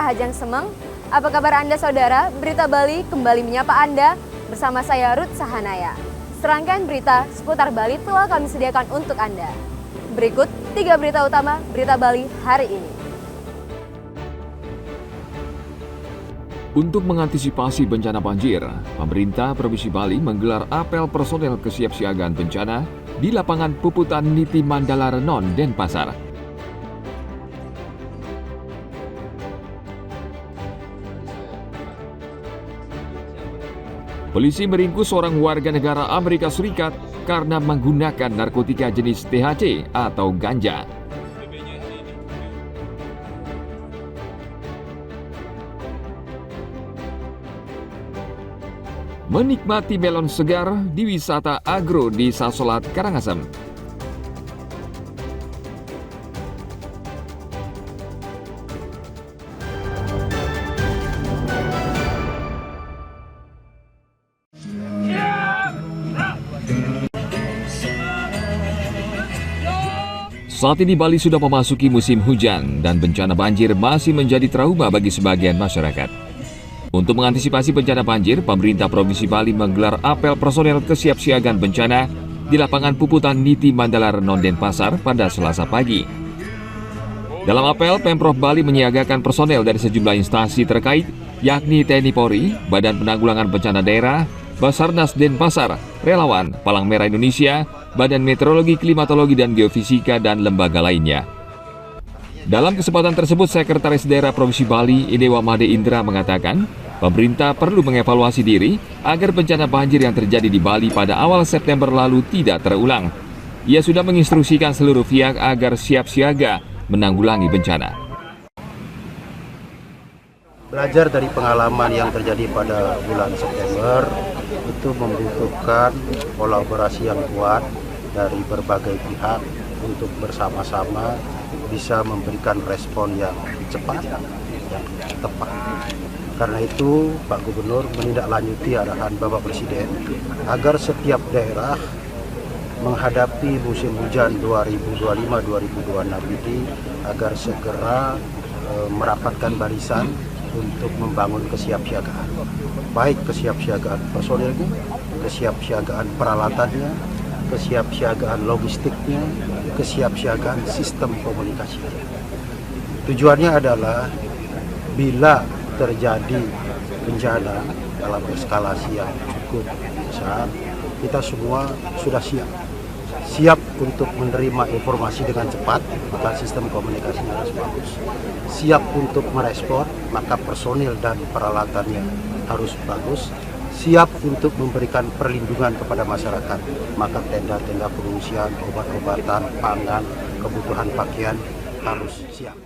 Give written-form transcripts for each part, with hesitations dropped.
Kahajang Semeng. Apa kabar Anda saudara? Berita Bali kembali menyapa Anda bersama saya Ruth Sahanaya. Serangkaian berita seputar Bali telah kami sediakan untuk Anda. Berikut 3 berita utama Berita Bali hari ini. Untuk mengantisipasi bencana banjir, pemerintah Provinsi Bali menggelar apel personel kesiapsiagaan bencana di lapangan Puputan Niti Mandala Renon, Denpasar. Polisi meringkus seorang warga negara Amerika Serikat karena menggunakan narkotika jenis THC atau ganja. Menikmati melon segar di wisata agro di Sasolat, Karangasem. Saat ini Bali sudah memasuki musim hujan dan bencana banjir masih menjadi trauma bagi sebagian masyarakat. Untuk mengantisipasi bencana banjir, pemerintah Provinsi Bali menggelar apel personel kesiapsiagaan bencana di lapangan Puputan Niti Mandala Renon, Denpasar pada Selasa pagi. Dalam apel, Pemprov Bali menyiagakan personel dari sejumlah instansi terkait, yakni TNI Polri, Badan Penanggulangan Bencana Daerah, Basarnas Denpasar, relawan, Palang Merah Indonesia, Badan Meteorologi, Klimatologi, dan Geofisika, dan lembaga lainnya. Dalam kesempatan tersebut, Sekretaris Daerah Provinsi Bali, Idewa Made Indra, mengatakan pemerintah perlu mengevaluasi diri agar bencana banjir yang terjadi di Bali pada awal September lalu tidak terulang. Ia sudah menginstruksikan seluruh pihak agar siap siaga menanggulangi bencana. Belajar dari pengalaman yang terjadi pada bulan September, itu membutuhkan kolaborasi yang kuat dari berbagai pihak untuk bersama-sama bisa memberikan respon yang cepat, yang tepat. Karena itu, Pak Gubernur menindaklanjuti arahan Bapak Presiden agar setiap daerah menghadapi musim hujan 2025-2026 ini agar segera merapatkan barisan untuk membangun kesiapsiagaan. Baik kesiapsiagaan personilnya, kesiapsiagaan peralatannya, kesiapsiagaan logistiknya, kesiapsiagaan sistem komunikasinya. Tujuannya adalah bila terjadi bencana dalam eskalasi yang cukup besar, kita semua sudah siap untuk menerima informasi dengan cepat, maka sistem komunikasinya harus bagus. Siap untuk merespon, maka personil dan peralatannya harus bagus. Siap untuk memberikan perlindungan kepada masyarakat, maka tenda-tenda pengungsian, obat-obatan, pangan, kebutuhan pakaian harus siap.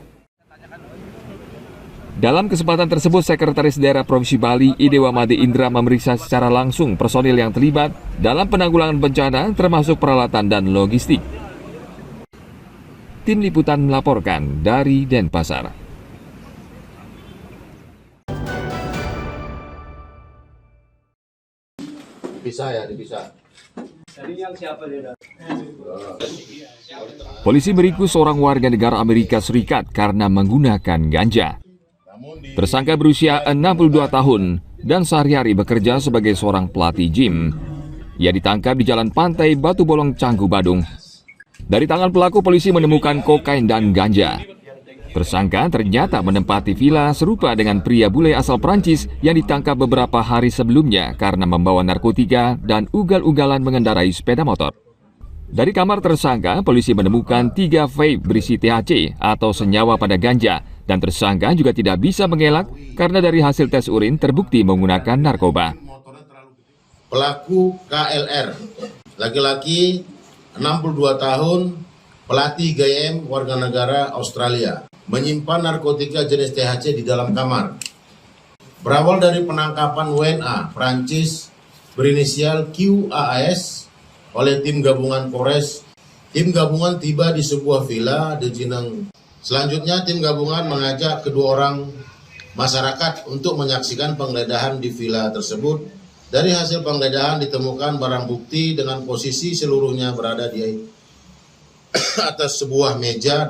Dalam kesempatan tersebut, Sekretaris Daerah Provinsi Bali, Idewa Made Indra, memeriksa secara langsung personil yang terlibat dalam penanggulangan bencana, termasuk peralatan dan logistik. Tim Liputan melaporkan dari Denpasar. Dipisah. Polisi meringkus seorang warga negara Amerika Serikat karena menggunakan ganja. Tersangka berusia 62 tahun dan sehari-hari bekerja sebagai seorang pelatih gym. Ia ditangkap di Jalan Pantai Batu Bolong, Canggu, Badung. Dari tangan pelaku, polisi menemukan kokain dan ganja. Tersangka ternyata menempati villa serupa dengan pria bule asal Prancis yang ditangkap beberapa hari sebelumnya karena membawa narkotika dan ugal-ugalan mengendarai sepeda motor. Dari kamar tersangka, polisi menemukan 3 vape berisi THC atau senyawa pada ganja, dan tersangka juga tidak bisa mengelak karena dari hasil tes urin terbukti menggunakan narkoba. Pelaku KLR, laki-laki 62 tahun, pelatih GM warga negara Australia, menyimpan narkotika jenis THC di dalam kamar. Berawal dari penangkapan WNA Prancis berinisial QAS oleh tim gabungan Polres, tim gabungan tiba di sebuah villa di Jineng. Selanjutnya tim gabungan mengajak kedua orang masyarakat untuk menyaksikan penggeledahan di villa tersebut. Dari hasil penggeledahan ditemukan barang bukti dengan posisi seluruhnya berada di atas sebuah meja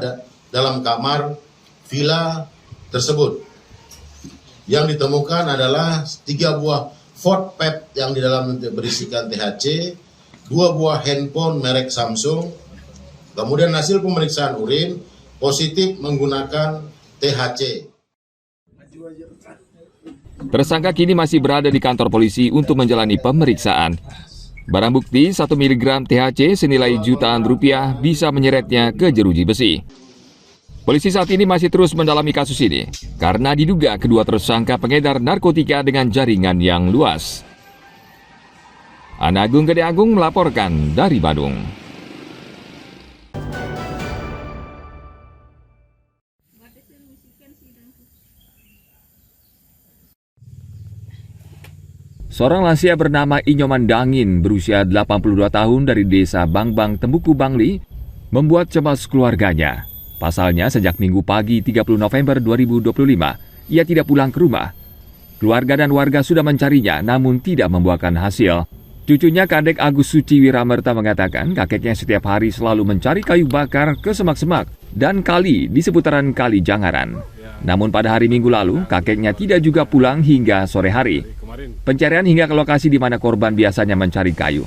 dalam kamar villa tersebut. Yang ditemukan adalah 3 buah Ford Pep yang di dalam berisikan THC, 2 buah handphone merek Samsung. Kemudian hasil pemeriksaan urin positif menggunakan THC. Tersangka kini masih berada di kantor polisi untuk menjalani pemeriksaan. Barang bukti 1 mg THC senilai jutaan rupiah bisa menyeretnya ke jeruji besi. Polisi saat ini masih terus mendalami kasus ini karena diduga kedua tersangka pengedar narkotika dengan jaringan yang luas. Ana Agung Gede Agung melaporkan dari Bandung. Seorang lansia bernama Inyoman Dangin berusia 82 tahun dari desa Bangbang, Tembuku, Bangli membuat cemas keluarganya. Pasalnya sejak Minggu pagi 30 November 2025, ia tidak pulang ke rumah. Keluarga dan warga sudah mencarinya namun tidak membuahkan hasil. Cucunya Kadek Agus Suci Wiramerta mengatakan kakeknya setiap hari selalu mencari kayu bakar ke semak-semak dan kali di seputaran Kali Jangaran. Namun pada hari Minggu lalu, kakeknya tidak juga pulang hingga sore hari. Pencarian hingga ke lokasi di mana korban biasanya mencari kayu.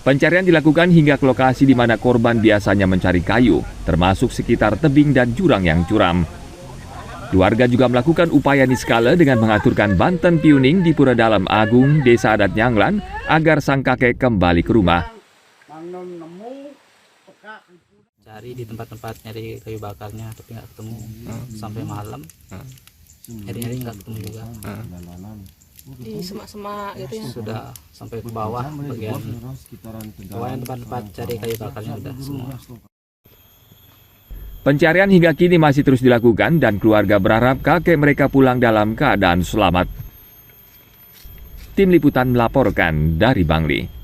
Pencarian dilakukan hingga ke lokasi di mana korban biasanya mencari kayu, termasuk sekitar tebing dan jurang yang curam. Keluarga juga melakukan upaya niskala dengan mengaturkan Banten Piuning di Pura Dalam Agung, Desa Adat Nyanglan, agar sang kakek kembali ke rumah. Cari di tempat-tempat nyari kayu bakarnya, tapi nggak ketemu sampai malam. Hari-hari nggak ketemu juga. Di semak-semak gitu ya. Sudah sampai ke bawah bagian pokoknya tempat-tempat cari kayu bakarnya udah semua. Pencarian hingga kini masih terus dilakukan dan keluarga berharap kakek mereka pulang dalam keadaan selamat. Tim Liputan melaporkan dari Bangli.